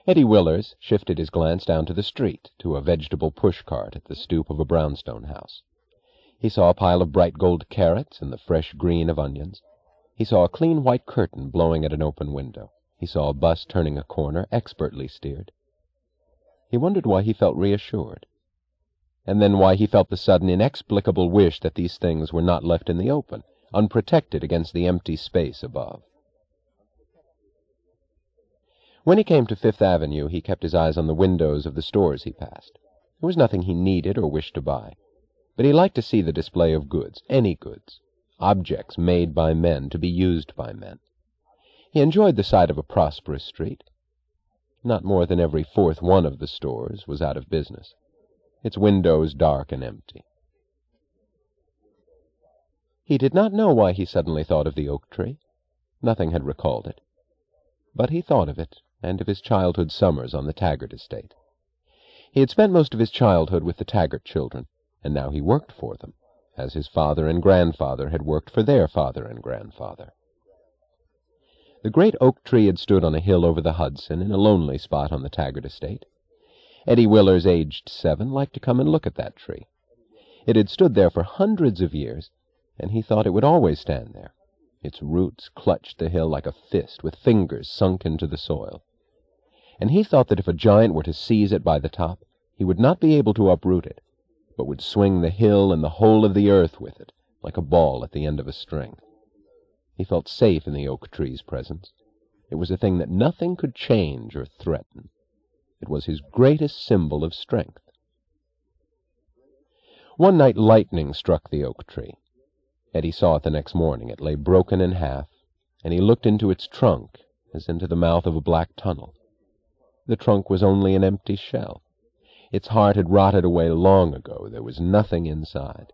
Eddie Willers shifted his glance down to the street, to a vegetable push-cart at the stoop of a brownstone house. He saw a pile of bright gold carrots and the fresh green of onions. He saw a clean white curtain blowing at an open window. He saw a bus turning a corner, expertly steered. He wondered why he felt reassured, and then why he felt the sudden, inexplicable wish that these things were not left in the open, unprotected against the empty space above. When he came to Fifth Avenue, he kept his eyes on the windows of the stores he passed. There was nothing he needed or wished to buy, but he liked to see the display of goods, any goods, objects made by men to be used by men. He enjoyed the sight of a prosperous street. Not more than every fourth one of the stores was out of business, its windows dark and empty. He did not know why he suddenly thought of the oak tree. Nothing had recalled it. But he thought of it, and of his childhood summers on the Taggart estate. He had spent most of his childhood with the Taggart children, and now he worked for them, as his father and grandfather had worked for their father and grandfather. The great oak tree had stood on a hill over the Hudson in a lonely spot on the Taggart estate. Eddie Willers, aged 7, liked to come and look at that tree. It had stood there for hundreds of years, and he thought it would always stand there. Its roots clutched the hill like a fist, with fingers sunk into the soil. And he thought that if a giant were to seize it by the top, he would not be able to uproot it, but would swing the hill and the whole of the earth with it, like a ball at the end of a string. He felt safe in the oak tree's presence. It was a thing that nothing could change or threaten. It was his greatest symbol of strength. One night lightning struck the oak tree. Eddie saw it the next morning. It lay broken in half, and he looked into its trunk as into the mouth of a black tunnel. The trunk was only an empty shell. Its heart had rotted away long ago. There was nothing inside,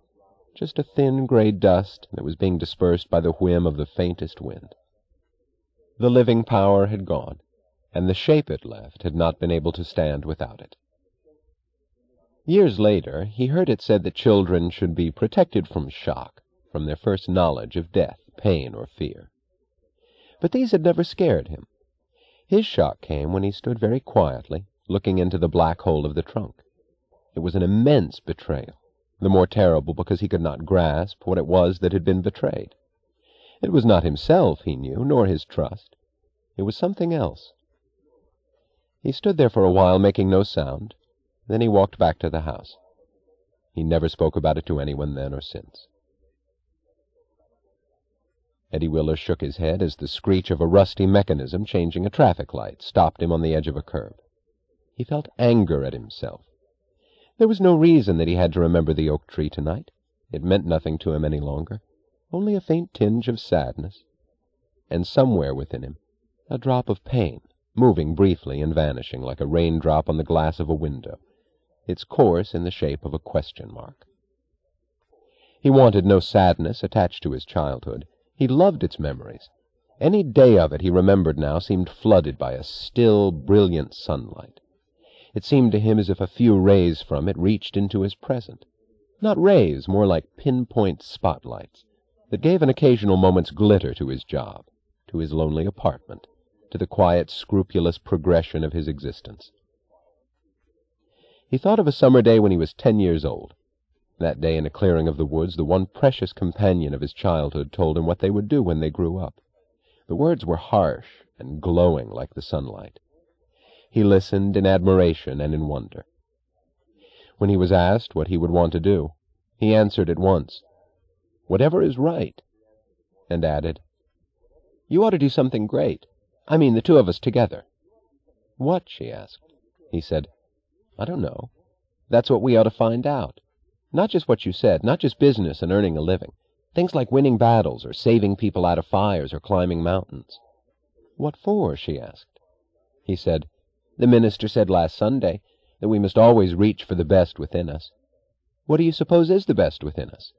just a thin gray dust that was being dispersed by the whim of the faintest wind. The living power had gone, and the shape it left had not been able to stand without it. Years later, he heard it said that children should be protected from shock, from their first knowledge of death, pain, or fear. But these had never scared him. His shock came when he stood very quietly, looking into the black hole of the trunk. It was an immense betrayal, the more terrible because he could not grasp what it was that had been betrayed. It was not himself, he knew, nor his trust. It was something else. He stood there for a while, making no sound. Then he walked back to the house. He never spoke about it to anyone then or since. Eddie Willers shook his head as the screech of a rusty mechanism changing a traffic light stopped him on the edge of a curb. He felt anger at himself. There was no reason that he had to remember the oak tree tonight. It meant nothing to him any longer, only a faint tinge of sadness, and somewhere within him a drop of pain, moving briefly and vanishing like a raindrop on the glass of a window, its course in the shape of a question mark. He wanted no sadness attached to his childhood. He loved its memories. Any day of it he remembered now seemed flooded by a still, brilliant sunlight. It seemed to him as if a few rays from it reached into his present. Not rays, more like pinpoint spotlights, that gave an occasional moment's glitter to his job, to his lonely apartment, to the quiet, scrupulous progression of his existence. He thought of a summer day when he was 10 years old. That day in a clearing of the woods, the one precious companion of his childhood told him what they would do when they grew up. The words were harsh and glowing like the sunlight. He listened in admiration and in wonder. When he was asked what he would want to do, he answered at once, "Whatever is right," and added, "You ought to do something great. I mean the two of us together." "What?" she asked. He said, "I don't know. That's what we ought to find out. Not just what you said, not just business and earning a living. Things like winning battles or saving people out of fires or climbing mountains." "What for?" she asked. He said, "The minister said last Sunday that we must always reach for the best within us." "What do you suppose is the best within us?"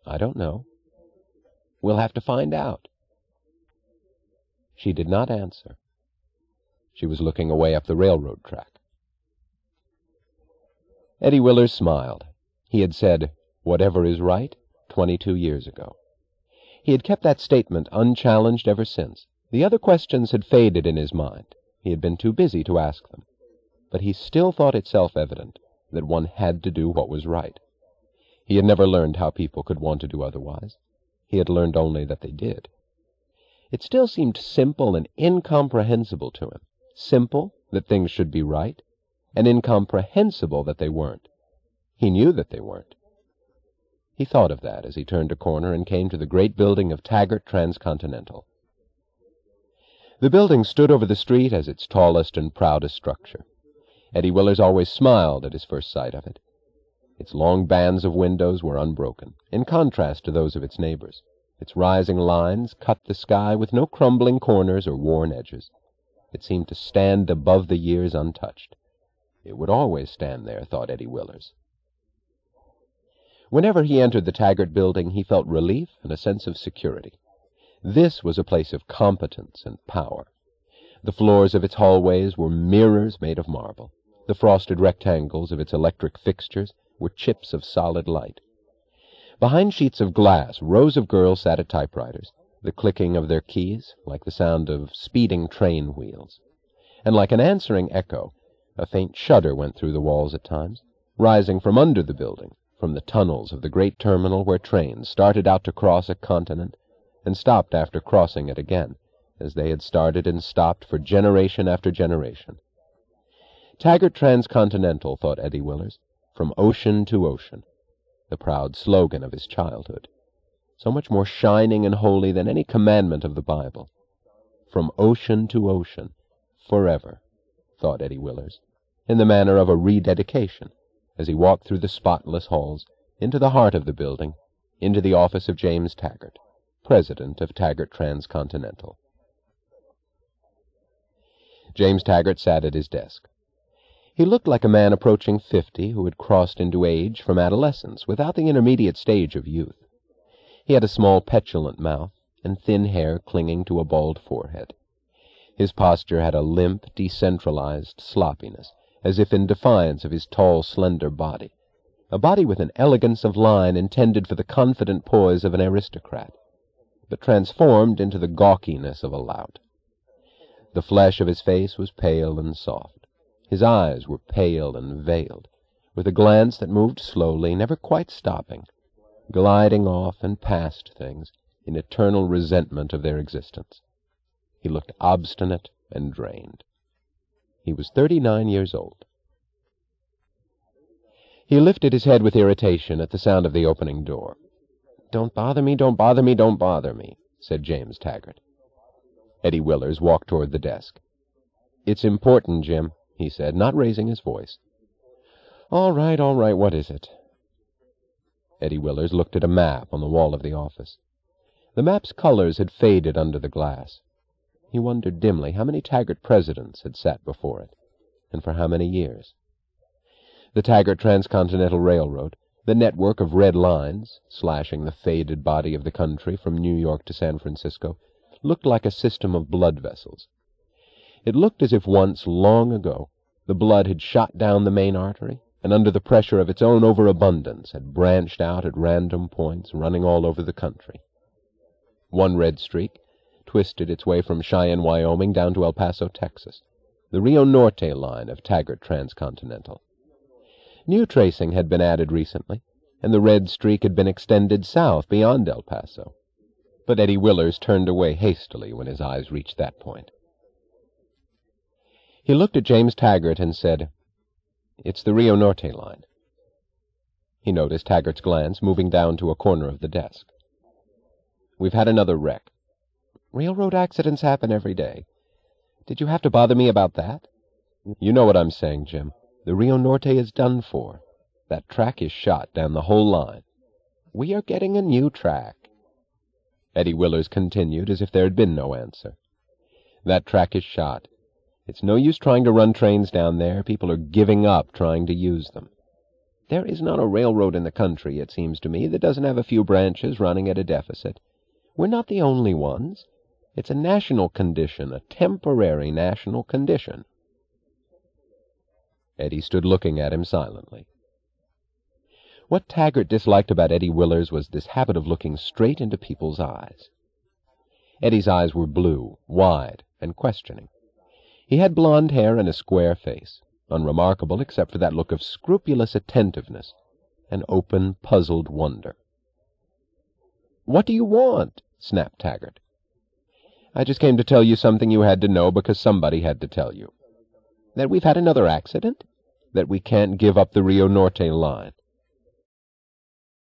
"I don't know." "We'll have to find out." She did not answer. She was looking away up the railroad track. Eddie Willers smiled. He had said, "Whatever is right," 22 years ago. He had kept that statement unchallenged ever since. The other questions had faded in his mind. He had been too busy to ask them, but he still thought it self-evident that one had to do what was right. He had never learned how people could want to do otherwise. He had learned only that they did. It still seemed simple and incomprehensible to him. Simple, that things should be right, and incomprehensible that they weren't. He knew that they weren't. He thought of that as he turned a corner and came to the great building of Taggart Transcontinental. The building stood over the street as its tallest and proudest structure. Eddie Willers always smiled at his first sight of it. Its long bands of windows were unbroken, in contrast to those of its neighbors. Its rising lines cut the sky with no crumbling corners or worn edges. It seemed to stand above the years untouched. It would always stand there, thought Eddie Willers. Whenever he entered the Taggart building, he felt relief and a sense of security. This was a place of competence and power. The floors of its hallways were mirrors made of marble. The frosted rectangles of its electric fixtures were chips of solid light. Behind sheets of glass, rows of girls sat at typewriters, the clicking of their keys like the sound of speeding train wheels. And like an answering echo, a faint shudder went through the walls at times, rising from under the building, from the tunnels of the great terminal where trains started out to cross a continent and stopped after crossing it again, as they had started and stopped for generation after generation. Taggart Transcontinental, thought Eddie Willers, from ocean to ocean, the proud slogan of his childhood, so much more shining and holy than any commandment of the Bible. From ocean to ocean, forever, thought Eddie Willers, in the manner of a rededication, as he walked through the spotless halls, into the heart of the building, into the office of James Taggart, president of Taggart Transcontinental. James Taggart sat at his desk. He looked like a man approaching 50 who had crossed into age from adolescence without the intermediate stage of youth. He had a small, petulant mouth and thin hair clinging to a bald forehead. His posture had a limp, decentralized sloppiness, as if in defiance of his tall, slender body, a body with an elegance of line intended for the confident poise of an aristocrat, but transformed into the gawkiness of a lout. The flesh of his face was pale and soft. His eyes were pale and veiled, with a glance that moved slowly, never quite stopping, gliding off and past things in eternal resentment of their existence. He looked obstinate and drained. He was 39 years old. He lifted his head with irritation at the sound of the opening door. "Don't bother me, don't bother me, don't bother me," said James Taggart. Eddie Willers walked toward the desk. "It's important, Jim," he said, not raising his voice. All right, what is it?" Eddie Willers looked at a map on the wall of the office. The map's colors had faded under the glass. He wondered dimly how many Taggart presidents had sat before it, and for how many years. The Taggart Transcontinental Railroad, the network of red lines, slashing the faded body of the country from New York to San Francisco, looked like a system of blood vessels. It looked as if once, long ago, the blood had shot down the main artery, and under the pressure of its own overabundance had branched out at random points, running all over the country. One red streak twisted its way from Cheyenne, Wyoming, down to El Paso, Texas, the Rio Norte line of Taggart Transcontinental. New tracing had been added recently, and the red streak had been extended south beyond El Paso. But Eddie Willers turned away hastily when his eyes reached that point. He looked at James Taggart and said, "It's the Rio Norte line." He noticed Taggart's glance moving down to a corner of the desk. "We've had another wreck." "Railroad accidents happen every day. Did you have to bother me about that?" "You know what I'm saying, Jim. The Rio Norte is done for. That track is shot down the whole line." "We are getting a new track." Eddie Willers continued as if there had been no answer. "That track is shot. It's no use trying to run trains down there. People are giving up trying to use them. There is not a railroad in the country, it seems to me, that doesn't have a few branches running at a deficit. We're not the only ones. It's a national condition, a temporary national condition." Eddie stood looking at him silently. What Taggart disliked about Eddie Willers was this habit of looking straight into people's eyes. Eddie's eyes were blue, wide, and questioning. He had blond hair and a square face, unremarkable except for that look of scrupulous attentiveness and open, puzzled wonder. "What do you want?" snapped Taggart. "I just came to tell you something you had to know because somebody had to tell you. That we've had another accident. That we can't give up the Rio Norte line.